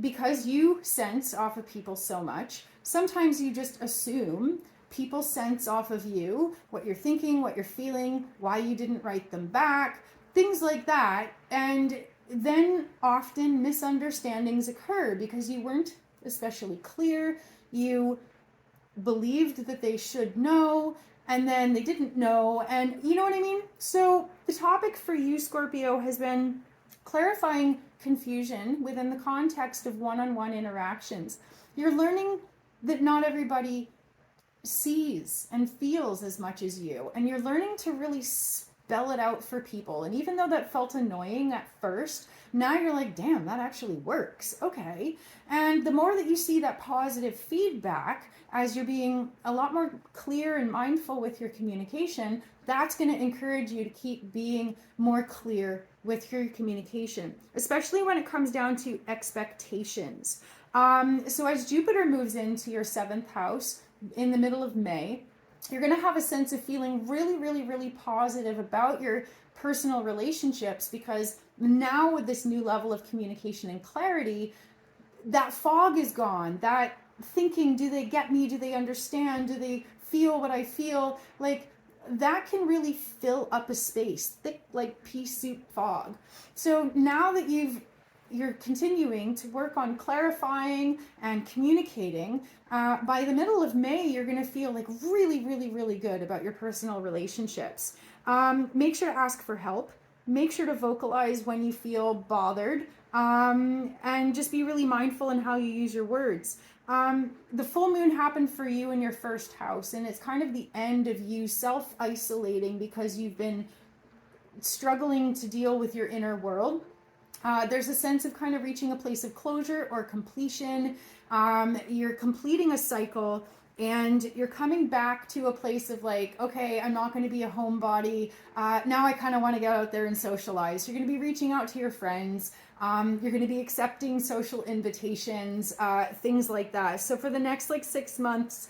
because you sense off of people so much, sometimes you just assume people sense off of you what you're thinking, what you're feeling, why you didn't write them back, things like that. And then often misunderstandings occur because you weren't especially clear. You believed that they should know, and then they didn't know, and you know what I mean? So the topic for you, Scorpio, has been clarifying confusion within the context of one-on-one interactions. You're learning that not everybody sees and feels as much as you, and you're learning to really spell it out for people. And even though that felt annoying at first, now you're like, damn, that actually works. Okay. And the more that you see that positive feedback as you're being a lot more clear and mindful with your communication, that's going to encourage you to keep being more clear with your communication, especially when it comes down to expectations. So as Jupiter moves into your 7th house in the middle of May, you're going to have a sense of feeling really, really, really positive about your personal relationships, because now with this new level of communication and clarity, that fog is gone. That thinking, do they get me? Do they understand? Do they feel what I feel? Like, that can really fill up a space, thick like pea soup fog. So now that you're continuing to work on clarifying and communicating, by the middle of May, you're going to feel like really, really, really good about your personal relationships. Make sure to ask for help. Make sure to vocalize when you feel bothered, and just be really mindful in how you use your words. The full moon happened for you in your 1st house, and it's kind of the end of you self-isolating because you've been struggling to deal with your inner world. There's a sense of kind of reaching a place of closure or completion. You're completing a cycle, and you're coming back to a place of like, okay, I'm not going to be a homebody. Now I kind of want to get out there and socialize. You're going to be reaching out to your friends. You're going to be accepting social invitations, things like that. So for the next like 6 months,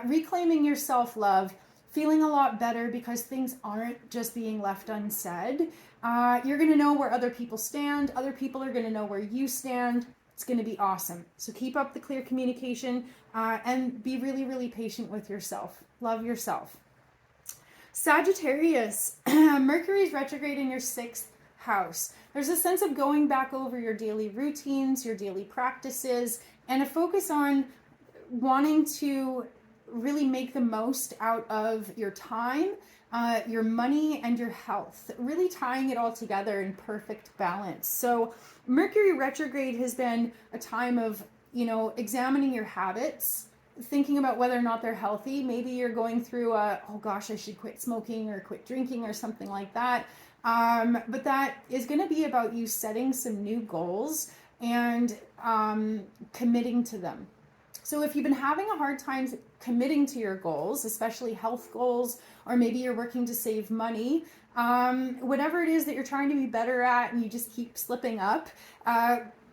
reclaiming your self-love, feeling a lot better because things aren't just being left unsaid. You're going to know where other people stand. Other people are going to know where you stand. It's going to be awesome. So keep up the clear communication and be really, really patient with yourself. Love yourself. Sagittarius, Mercury is retrograde in your 6th house. There's a sense of going back over your daily routines, your daily practices, and a focus on wanting to really make the most out of your time, your money, and your health, really tying it all together in perfect balance. So Mercury retrograde has been a time of, examining your habits, thinking about whether or not they're healthy. Maybe you're going through oh gosh, I should quit smoking or quit drinking or something like that. But that is going to be about you setting some new goals and committing to them. So if you've been having a hard time committing to your goals, especially health goals, or maybe you're working to save money, whatever it is that you're trying to be better at and you just keep slipping up,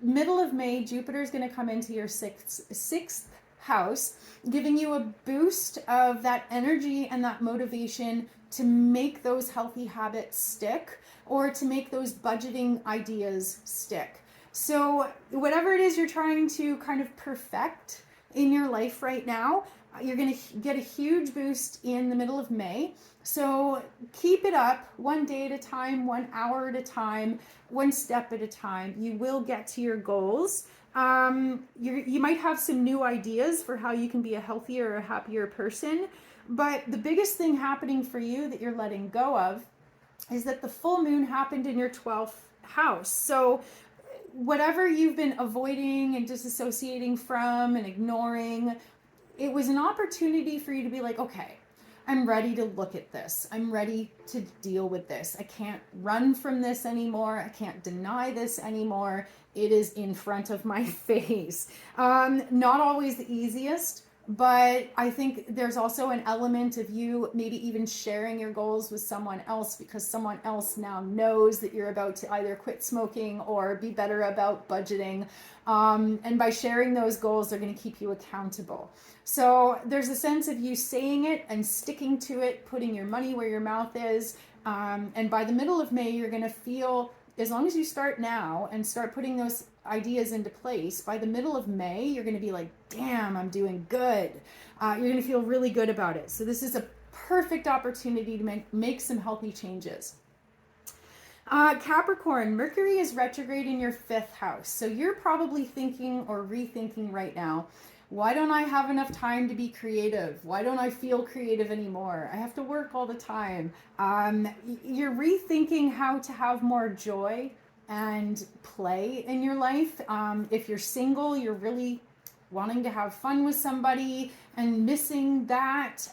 middle of May, Jupiter is going to come into your sixth house, giving you a boost of that energy and that motivation to make those healthy habits stick, or to make those budgeting ideas stick. So whatever it is you're trying to kind of perfect in your life right now, you're going to get a huge boost in the middle of May. So keep it up, one day at a time, 1 hour at a time, one step at a time. You will get to your goals. You might have some new ideas for how you can be a healthier or a happier person. But the biggest thing happening for you that you're letting go of is that the full moon happened in your 12th house. So whatever you've been avoiding and disassociating from and ignoring, it was an opportunity for you to be like, okay, I'm ready to look at this. I'm ready to deal with this. I can't run from this anymore. I can't deny this anymore. It is in front of my face. Not always the easiest, but I think there's also an element of you maybe even sharing your goals with someone else, because someone else now knows that you're about to either quit smoking or be better about budgeting. And by sharing those goals, they're going to keep you accountable. So there's a sense of you saying it and sticking to it, putting your money where your mouth is. And by the middle of May, you're going to feel, as long as you start now and start putting those ideas into place, by the middle of May, you're going to be like, damn, I'm doing good. You're going to feel really good about it. So this is a perfect opportunity to make some healthy changes. Capricorn, Mercury is retrograde in your 5th house. So you're probably thinking or rethinking right now, why don't I have enough time to be creative? Why don't I feel creative anymore? I have to work all the time. You're rethinking how to have more joy and play in your life. If you're single, you're really wanting to have fun with somebody and missing that.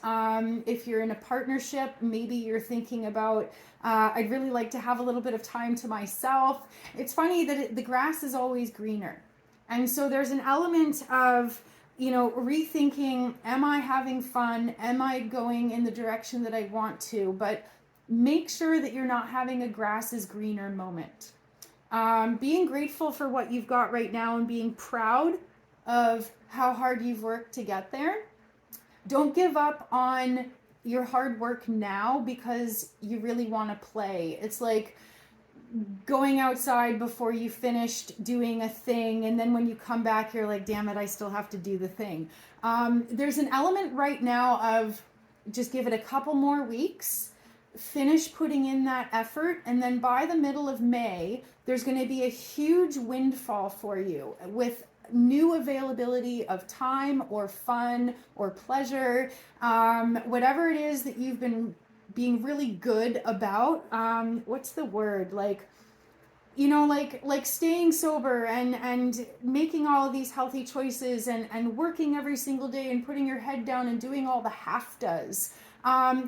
If you're in a partnership, maybe you're thinking about, I'd really like to have a little bit of time to myself. It's funny that the grass is always greener. And so there's an element of, rethinking, am I having fun? Am I going in the direction that I want to? But make sure that you're not having a grass is greener moment. Being grateful for what you've got right now and being proud of how hard you've worked to get there. Don't give up on your hard work now because you really want to play. It's like going outside before you finished doing a thing, and then when you come back, you're like, damn it, I still have to do the thing. There's an element right now of just give it a couple more weeks, finish putting in that effort, and then by the middle of May, there's going to be a huge windfall for you with new availability of time or fun or pleasure, whatever it is that you've been being really good about. What's the word? Like staying sober and making all of these healthy choices and working every single day and putting your head down and doing all the half does.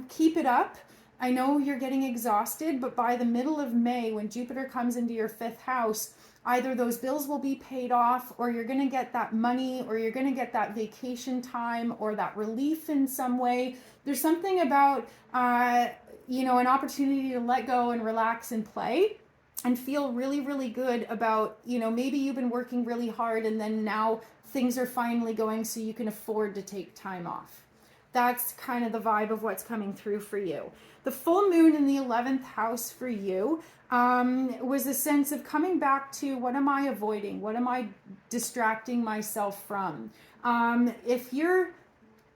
Keep it up. I know you're getting exhausted, but by the middle of May, when Jupiter comes into your 5th house, either those bills will be paid off, or you're going to get that money, or you're going to get that vacation time or that relief in some way. There's something about, an opportunity to let go and relax and play and feel really, really good about, maybe you've been working really hard and then now things are finally going so you can afford to take time off. That's kind of the vibe of what's coming through for you. The full moon in the 11th house for you was a sense of coming back to, what am I avoiding? What am I distracting myself from? If your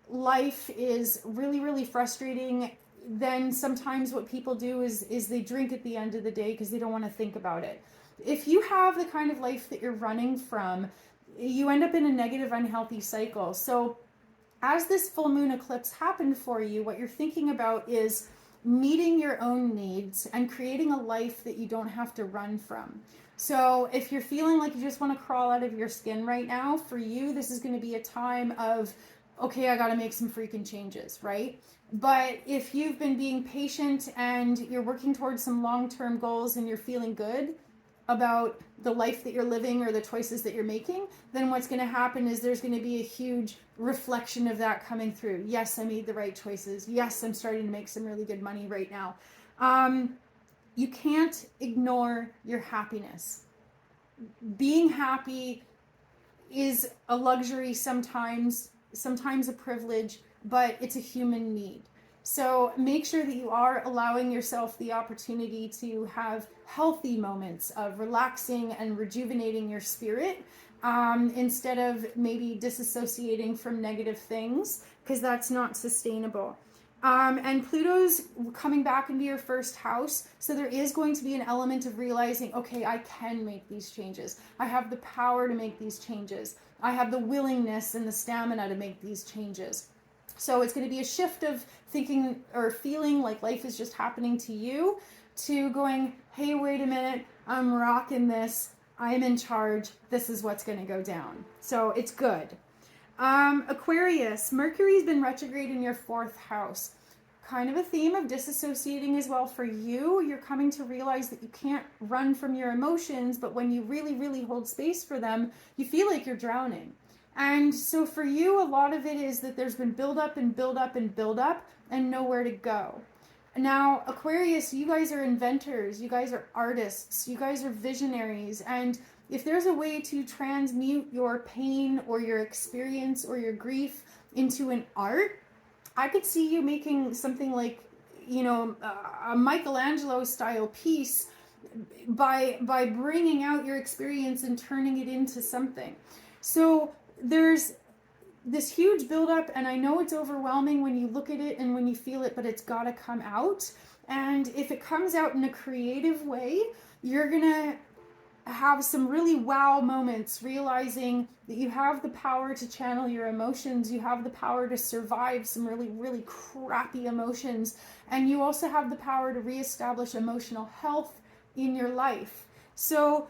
life is really, really frustrating, then sometimes what people do is they drink at the end of the day because they don't want to think about it. If you have the kind of life that you're running from, you end up in a negative, unhealthy cycle. So as this full moon eclipse happened for you, what you're thinking about is meeting your own needs and creating a life that you don't have to run from. So if you're feeling like you just want to crawl out of your skin right now, for you, this is going to be a time of, okay, I got to make some freaking changes, right? But if you've been being patient and you're working towards some long-term goals and you're feeling good about the life that you're living or the choices that you're making, then what's going to happen is there's going to be a huge reflection of that coming through. Yes, I made the right choices. Yes, I'm starting to make some really good money right now. You can't ignore your happiness. Being happy is a luxury sometimes a privilege, but it's a human need. So make sure that you are allowing yourself the opportunity to have healthy moments of relaxing and rejuvenating your spirit, instead of maybe disassociating from negative things, because that's not sustainable. And Pluto's coming back into your first house. So there is going to be an element of realizing, okay, I can make these changes. I have the power to make these changes. I have the willingness and the stamina to make these changes. So it's going to be a shift of thinking or feeling like life is just happening to you, to going, hey, wait a minute, I'm rocking this. I'm in charge. This is what's going to go down. So it's good. Aquarius, Mercury's been retrograde in your 4th house. Kind of a theme of disassociating as well for you. You're coming to realize that you can't run from your emotions, but when you really, really hold space for them, you feel like you're drowning. And so for you, a lot of it is that there's been build up and build up and build up and nowhere to go. Now, Aquarius, you guys are inventors, you guys are artists, you guys are visionaries. And if there's a way to transmute your pain or your experience or your grief into an art, I could see you making something like, a Michelangelo style piece by bringing out your experience and turning it into something. So there's this huge buildup, and I know it's overwhelming when you look at it and when you feel it, but it's got to come out. And if it comes out in a creative way, you're going to have some really wow moments, realizing that you have the power to channel your emotions. You have the power to survive some really, really crappy emotions. And you also have the power to reestablish emotional health in your life. So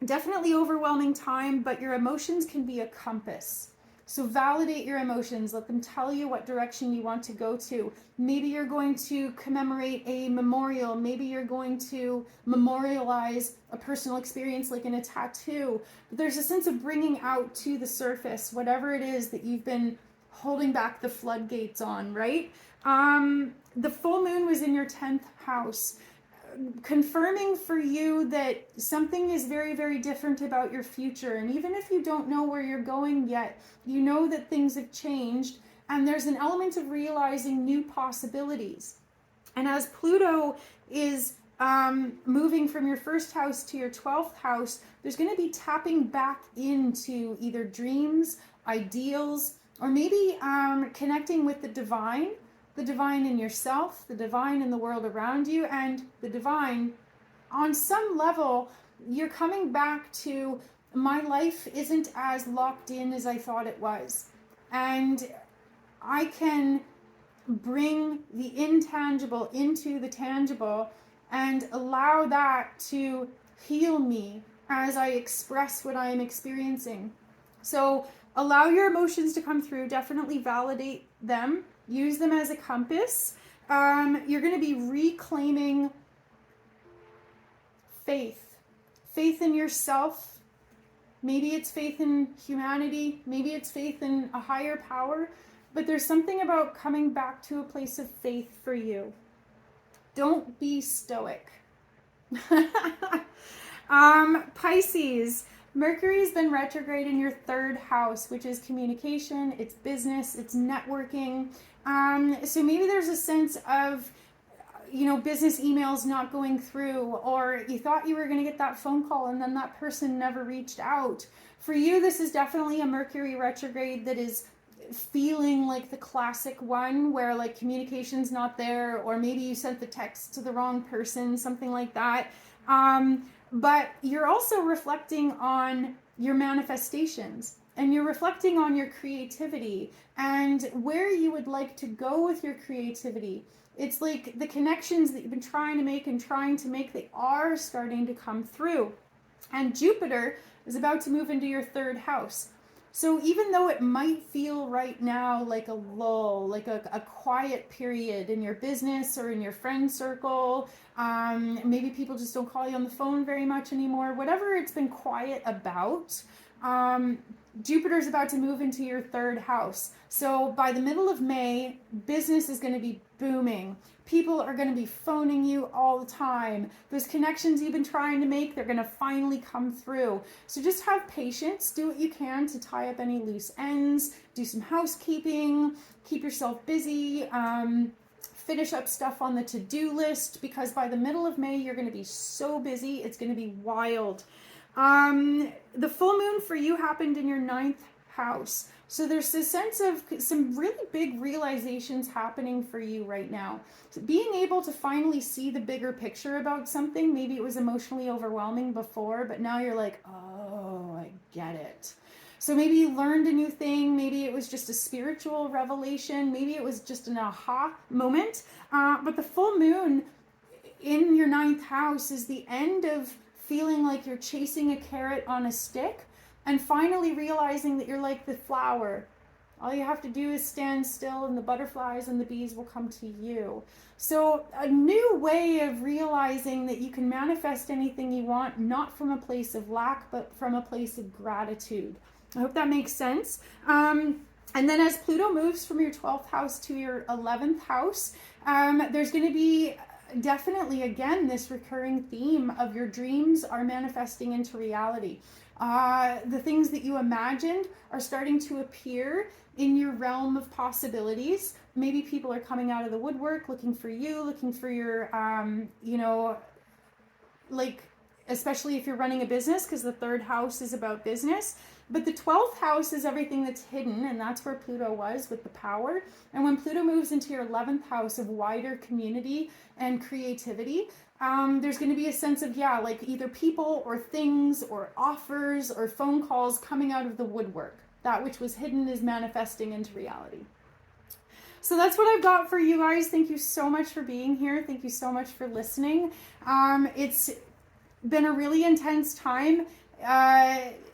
definitely overwhelming time, but your emotions can be a compass. So validate your emotions. Let them tell you what direction you want to go to. Maybe you're going to commemorate a memorial. Maybe you're going to memorialize a personal experience like in a tattoo. But there's a sense of bringing out to the surface whatever it is that you've been holding back the floodgates on, right? The full moon was in your 10th house, confirming for you that something is very, very different about your future. And even if you don't know where you're going yet, you know that things have changed, and there's an element of realizing new possibilities. And as Pluto is moving from your 1st house to your 12th house, there's going to be tapping back into either dreams, ideals, or maybe connecting with the divine in yourself, the divine in the world around you, and the divine on some level. You're coming back to, my life isn't as locked in as I thought it was. And I can bring the intangible into the tangible and allow that to heal me as I express what I am experiencing. So allow your emotions to come through, definitely validate them, use them as a compass. You're going to be reclaiming faith in yourself. Maybe it's faith in humanity, maybe it's faith in a higher power, but there's something about coming back to a place of faith for you. Don't be stoic. Pisces, Mercury's been retrograde in your third house, which is communication, it's business, it's networking. So maybe there's a sense of, business emails not going through, or you thought you were going to get that phone call and then that person never reached out. For you, this is definitely a Mercury retrograde that is feeling like the classic one where like communication's not there, or maybe you sent the text to the wrong person, something like that. But you're also reflecting on your manifestations, and you're reflecting on your creativity and where you would like to go with your creativity. It's like the connections that you've been trying to make, they are starting to come through. And Jupiter is about to move into your third house. So even though it might feel right now like a lull, like a quiet period in your business or in your friend circle, maybe people just don't call you on the phone very much anymore, whatever it's been quiet about, Jupiter's about to move into your third house. So by the middle of May, business is going to be booming. People are going to be phoning you all the time. Those connections you've been trying to make, they're going to finally come through. So just have patience. Do what you can to tie up any loose ends. Do some housekeeping. Keep yourself busy. Finish up stuff on the to-do list, because by the middle of May, you're going to be so busy. It's going to be wild. The full moon for you happened in your 9th house. So there's a sense of some really big realizations happening for you right now. So being able to finally see the bigger picture about something, maybe it was emotionally overwhelming before, but now you're like, oh, I get it. So maybe you learned a new thing. Maybe it was just a spiritual revelation. Maybe it was just an aha moment. But the full moon in your 9th house is the end of feeling like you're chasing a carrot on a stick, and finally realizing that you're like the flower. All you have to do is stand still and the butterflies and the bees will come to you. So a new way of realizing that you can manifest anything you want, not from a place of lack, but from a place of gratitude. I hope that makes sense. And then as Pluto moves from your 12th house to your 11th house, there's going to be definitely, again, this recurring theme of your dreams are manifesting into reality. The things that you imagined are starting to appear in your realm of possibilities. Maybe people are coming out of the woodwork looking for you, looking for your, especially if you're running a business, because the 3rd house is about business. But the 12th house is everything that's hidden, and that's where Pluto was with the power. And when Pluto moves into your 11th house of wider community and creativity, there's going to be a sense of, either people or things or offers or phone calls coming out of the woodwork. That which was hidden is manifesting into reality. So that's what I've got for you guys. Thank you so much for being here. Thank you so much for listening. It's been a really intense time.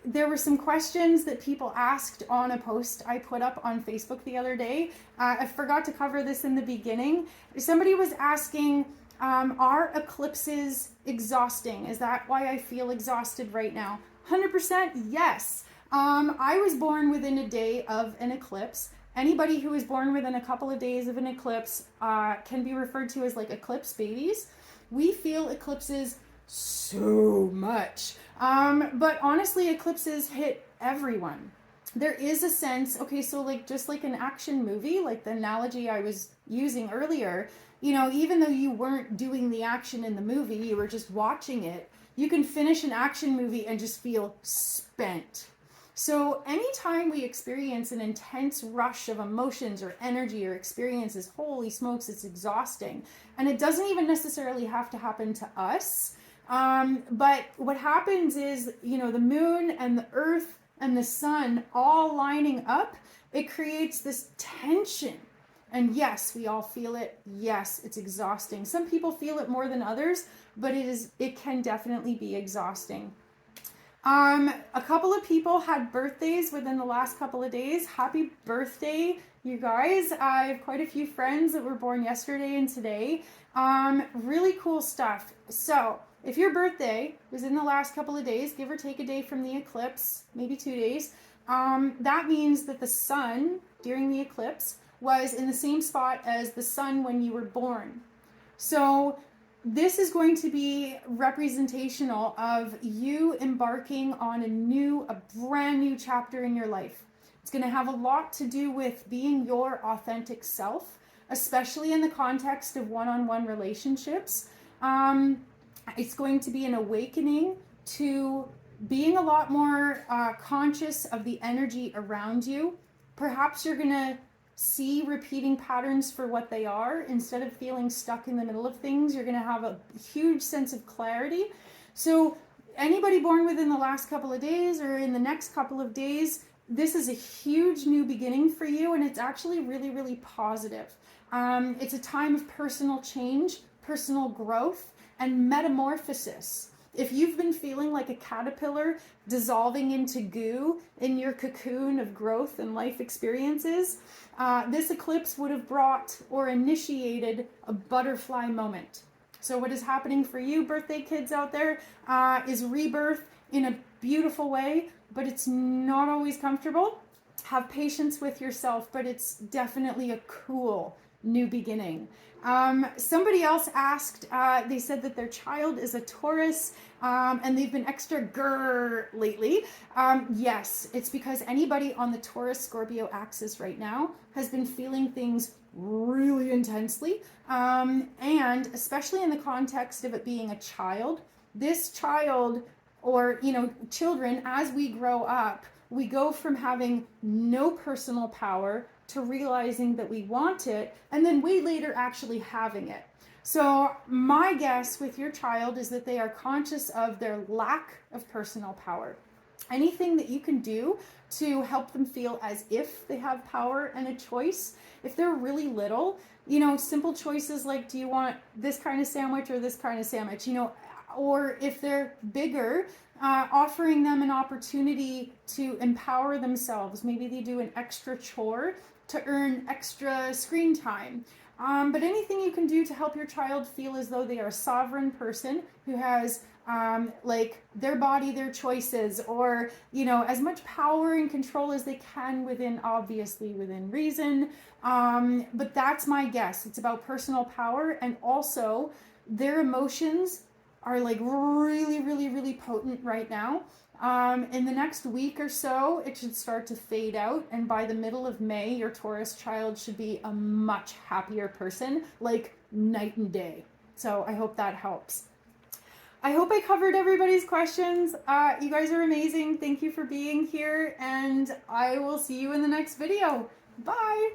There were some questions that people asked on a post I put up on Facebook the other day. I forgot to cover this in the beginning. Somebody was asking, are eclipses exhausting? Is that why I feel exhausted right now? 100% yes. I was born within a day of an eclipse. Anybody who is born within a couple of days of an eclipse can be referred to as like eclipse babies. We feel eclipses so much. But honestly, eclipses hit everyone. There is a sense, okay, so like just like an action movie, like the analogy I was using earlier, even though you weren't doing the action in the movie, you were just watching it, you can finish an action movie and just feel spent. So anytime we experience an intense rush of emotions or energy or experiences, holy smokes, it's exhausting. And it doesn't even necessarily have to happen to us. But what happens is, the moon and the earth and the sun all lining up, it creates this tension. And yes, we all feel it. Yes, it's exhausting. Some people feel it more than others, but it can definitely be exhausting. A couple of people had birthdays within the last couple of days. Happy birthday, you guys. I have quite a few friends that were born yesterday and today. Really cool stuff. So if your birthday was in the last couple of days, give or take a day from the eclipse, maybe 2 days, that means that the sun during the eclipse was in the same spot as the sun when you were born. So this is going to be representational of you embarking on a brand new chapter in your life. It's going to have a lot to do with being your authentic self, especially in the context of one-on-one relationships. It's going to be an awakening to being a lot more conscious of the energy around you. Perhaps you're going to see repeating patterns for what they are. Instead of feeling stuck in the middle of things, you're going to have a huge sense of clarity. So anybody born within the last couple of days or in the next couple of days, this is a huge new beginning for you, and it's actually really, really positive. It's a time of personal change, personal growth, and metamorphosis. If you've been feeling like a caterpillar dissolving into goo in your cocoon of growth and life experiences, this eclipse would have brought or initiated a butterfly moment. So what is happening for you, birthday kids out there, is rebirth in a beautiful way, but it's not always comfortable. Have patience with yourself, but it's definitely a cool new beginning. Somebody else asked, they said that their child is a Taurus, and they've been extra grrr lately. Yes, it's because anybody on the Taurus Scorpio axis right now has been feeling things really intensely, and especially in the context of it being a child. This child, or children, as we grow up, we go from having no personal power to realizing that we want it, and then way later actually having it. So my guess with your child is that they are conscious of their lack of personal power. Anything that you can do to help them feel as if they have power and a choice. If they're really little, simple choices like, do you want this kind of sandwich or this kind of sandwich, or if they're bigger, offering them an opportunity to empower themselves. Maybe they do an extra chore to earn extra screen time. But anything you can do to help your child feel as though they are a sovereign person who has their body, their choices, or as much power and control as they can within reason. But that's my guess. It's about personal power, and also their emotions are really, really, really potent right now. In the next week or so, it should start to fade out. And by the middle of May, your Taurus child should be a much happier person, like night and day. So I hope that helps. I hope I covered everybody's questions. You guys are amazing. Thank you for being here. And I will see you in the next video. Bye.